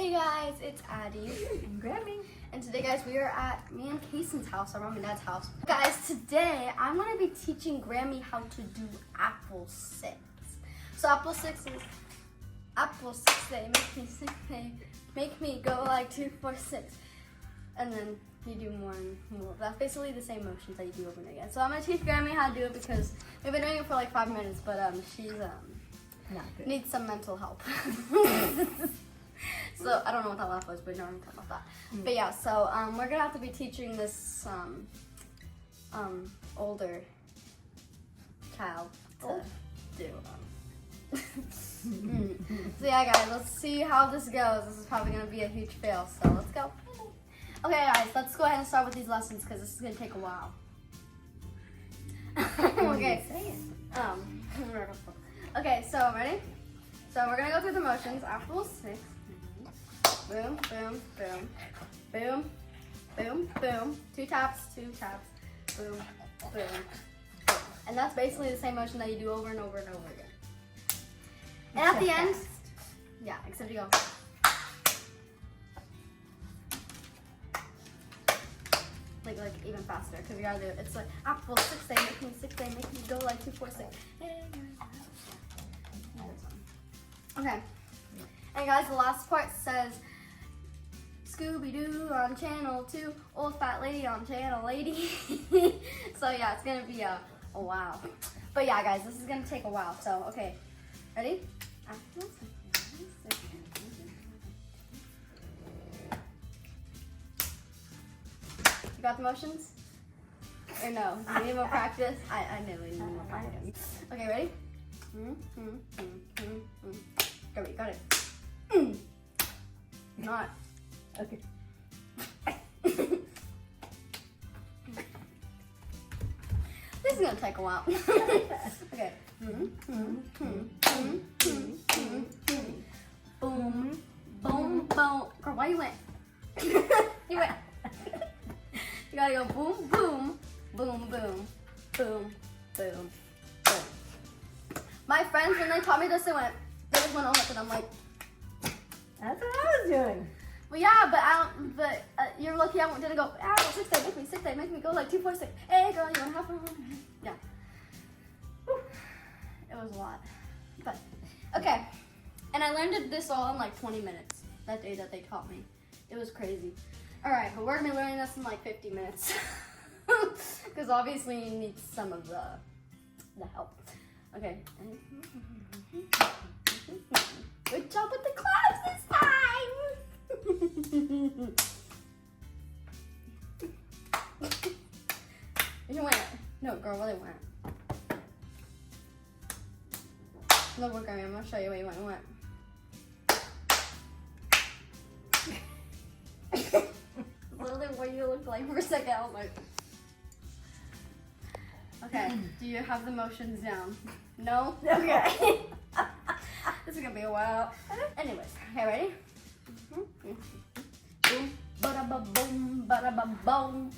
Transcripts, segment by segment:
Hey guys, it's Addie and Grammy. And today guys, we are at me and Kayson's house, our mom and dad's house. Guys, today I'm gonna be teaching Grammy how to do apple 6. So apple 6 is apple 6 day, make me go like 2, 4, 6. And then you do more and more. That's basically the same motions that you do over and again. So I'm gonna teach Grammy how to do it because we've been doing it for like 5 minutes, but she's not good. Needs some mental help. So I don't know what that laugh was, but no one talk about that. But yeah, so we're gonna have to be teaching this older child to do. So yeah, guys, let's see how this goes. This is probably gonna be a huge fail. So let's go. Okay, guys, let's go ahead and start with these lessons because this is gonna take a while. Okay. Okay, so ready? So we're gonna go through the motions. Apple 6. Boom, boom, boom, boom, boom, boom. 2 taps, 2 taps. Boom, boom, boom. And that's basically the same motion that you do over and over and over again. And at the end, yeah, except you go. Like even faster, because you gotta do it. It's like apple 6 day, make me 6 day, make me go like 2, 4, 6. Okay. And guys, the last part says Scooby-Doo on channel 2, old fat lady on channel 80. So yeah, it's gonna be a while. But yeah, guys, this is gonna take a while. So okay, ready? You got the motions? Or no? Do you need more practice? I know we need more practice. Okay, ready? Got it. Not. Okay. This is gonna take a while. Okay. Boom, boom, boom. Girl, why you went? You went. You gotta go boom, boom, boom, boom, boom, boom, boom. My friends, when they taught me this, they just went on it, and I'm like, that's what I was doing. well, yeah, but you're lucky I didn't go, apple 6 day, make me 6 day, make me go like 2, 4, 6. Hey girl, you wanna have fun? Yeah. Whew. It was a lot. But, okay. And I learned this all in like 20 minutes that day that they taught me. It was crazy. All right, but we're gonna be learning this in like 50 minutes. Because obviously you need some of the help. Okay. Good job with the claps this time! You went. No, girl, really went. Look, look at me. I'm gonna show you what you went. Literally what you look like for a second. I was like, okay, do you have the motions down? No? Okay. This is gonna be a while. Anyways, okay, ready? Boom, bada ba boom, bada ba boom,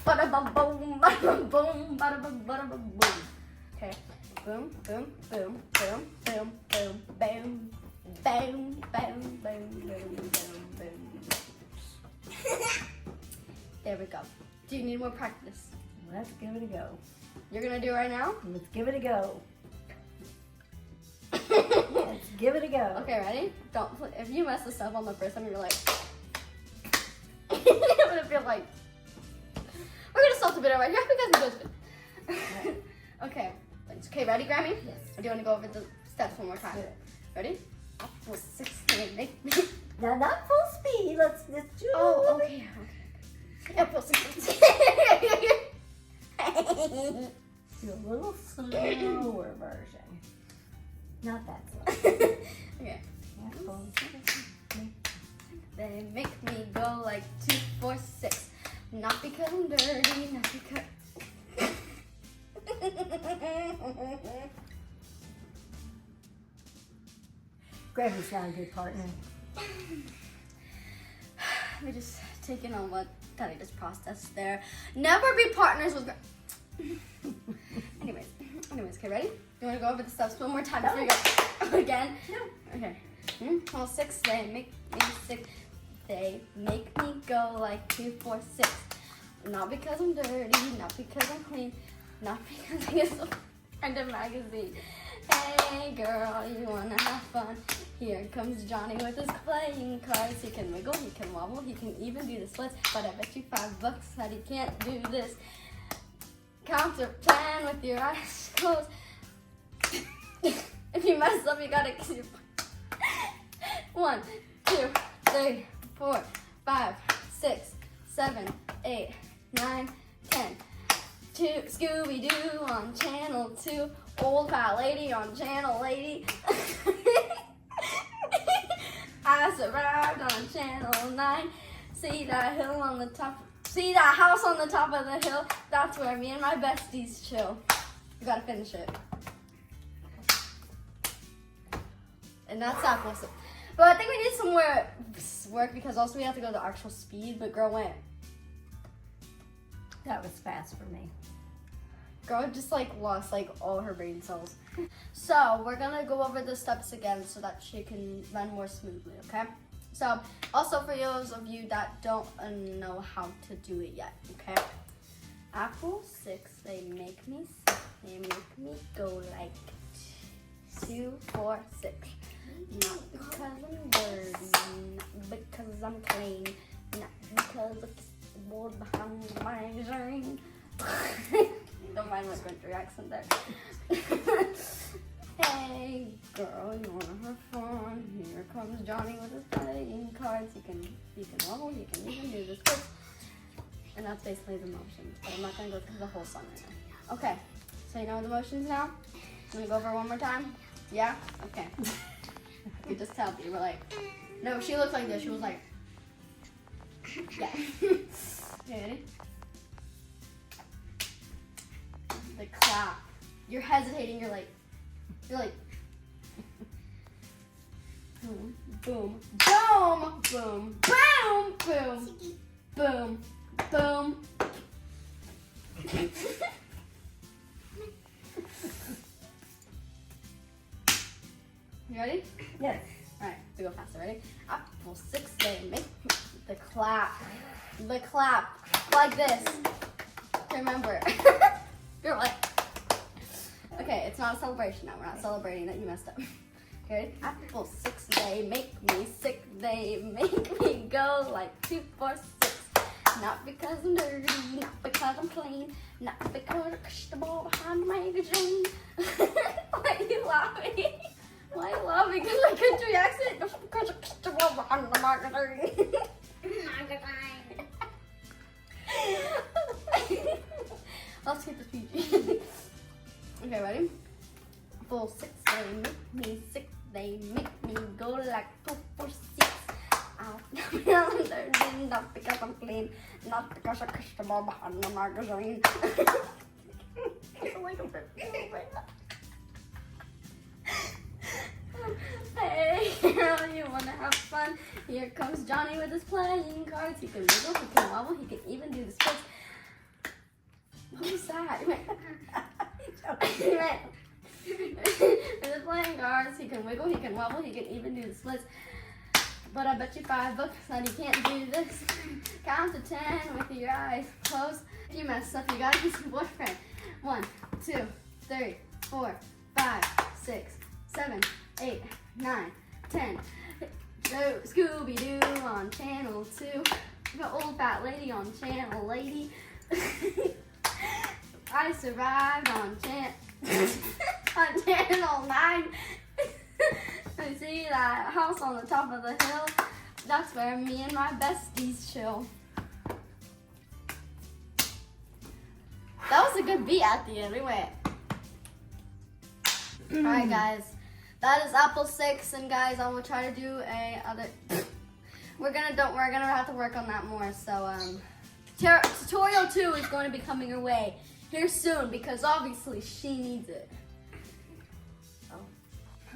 bada ba boom, bada ba boom, bada ba boom. Okay, boom, boom, boom, boom, boom, boom, boom, boom, boom, boom, boom, boom. There we go. Do you need more practice? Let's give it a go. You're gonna do it right now? Let's give it a go. Let's give it a go. Okay, ready? Don't. If you mess this up on the first time, you're like, I'm gonna feel like we're gonna salt a bit right here because we good. Okay. Thanks. Okay, ready, Grammy? Yes. Or do you want to go over the steps one more time? Good. Ready? Apple 6 day. Now not full speed. Let's do it. Oh, okay. Apple 6 Do a little slower version. Not that slow. Okay. Apple. They make me go like 2, 4, 6. Not because I'm dirty, not because. Grammy's not a good partner. Let me just take in on what Daddy just processed there. Never be partners with. Anyways, okay, ready? You want to go over the steps one more time before you go again? No. Okay. Well, 6, they make me sick. They make me go like 2, 4, 6. Not because I'm dirty, not because I'm clean, not because I get so kind of magazine. Hey girl, you wanna have fun? Here comes Johnny with his playing cards. He can wiggle, he can wobble, he can even do the splits. But I bet you $5 that he can't do this. Count to 10 with your eyes closed. If you mess up, you gotta keep 1, 2, 3, 4, 5, 6, 7, 8, 9, 10. Scooby-Doo on channel 2. Old fat lady on channel 80. I survived on channel 9. See that hill on the top. See that house on the top of the hill? That's where me and my besties chill. You gotta finish it. And that's that. But I think we need some more work because also we have to go to actual speed. But girl went. That was fast for me. Girl just like lost like all her brain cells. So we're gonna go over the steps again so that she can run more smoothly, okay? So also for those of you that don't know how to do it yet, okay? Apple 6, they make me sick. They make me go like 2, 4, 6. Not because I'm dirty, not because I'm clean, not because it's bored behind my magazine. Don't mind my country accent there. Hey girl, you wanna have fun? Here comes Johnny with his playing cards. He can wobble, he can even do the splits. And that's basically the motions. But I'm not gonna go through the whole song right now. Okay, so you know the motions now? Can we go over it one more time? Yeah? Okay. I could just tell you were like, no, she looked like this. She was like, yeah. Okay, ready? The clap. You're hesitating. You're like, boom, boom, boom, boom, boom, boom, boom, boom. You ready? Yes. All right, we go faster. Ready? Apple 6, they make the clap. The clap like this. Remember. You're like. Okay, it's not a celebration now. We're not celebrating that you messed up. Okay, Apple 6, they make me sick. They make me go like 2, 4, 6. Not because I'm dirty, not because I'm clean, not because I pushed the ball behind the magazine. Why are you laughing? Why are you laughing? Because my country accent. Just because I pushed the ball behind the magazine. Let's keep this PG. Okay, ready? Apple 6, they make me sick. They make me go like 2, 4, 6. I'm dirty, not because I'm clean, not because I pushed the ball behind the magazine. Like a bit. Hey, girl, you wanna have fun? Here comes Johnny with his playing cards. He can wiggle, he can wobble, he can even do the splits. What was that? He went. With his playing cards, he can wiggle, he can wobble, he can even do the splits. But I bet you $5 that he can't do this. Count to 10 with your eyes closed. If you mess up, you gotta be some boyfriend. 1, 2, 3, 4, 5, 6, 7, 8, 9, 10. Scooby-Doo on channel 2. The old fat lady on channel 80. I survived on channel 9. I see that house on the top of the hill. That's where me and my besties chill. That was a good beat at the end. We went. Alright guys. That is Apple 6, and guys, I will try to do a other. We're gonna have to work on that more. So tutorial 2 is going to be coming your way here soon because obviously she needs it.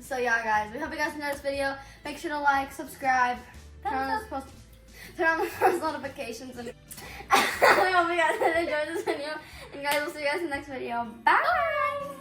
So yeah, guys, we hope you guys enjoyed this video. Make sure to like, subscribe, turn on this post. turn on the post notifications, and I hope you guys enjoyed this video. And guys, we'll see you guys in the next video. Bye!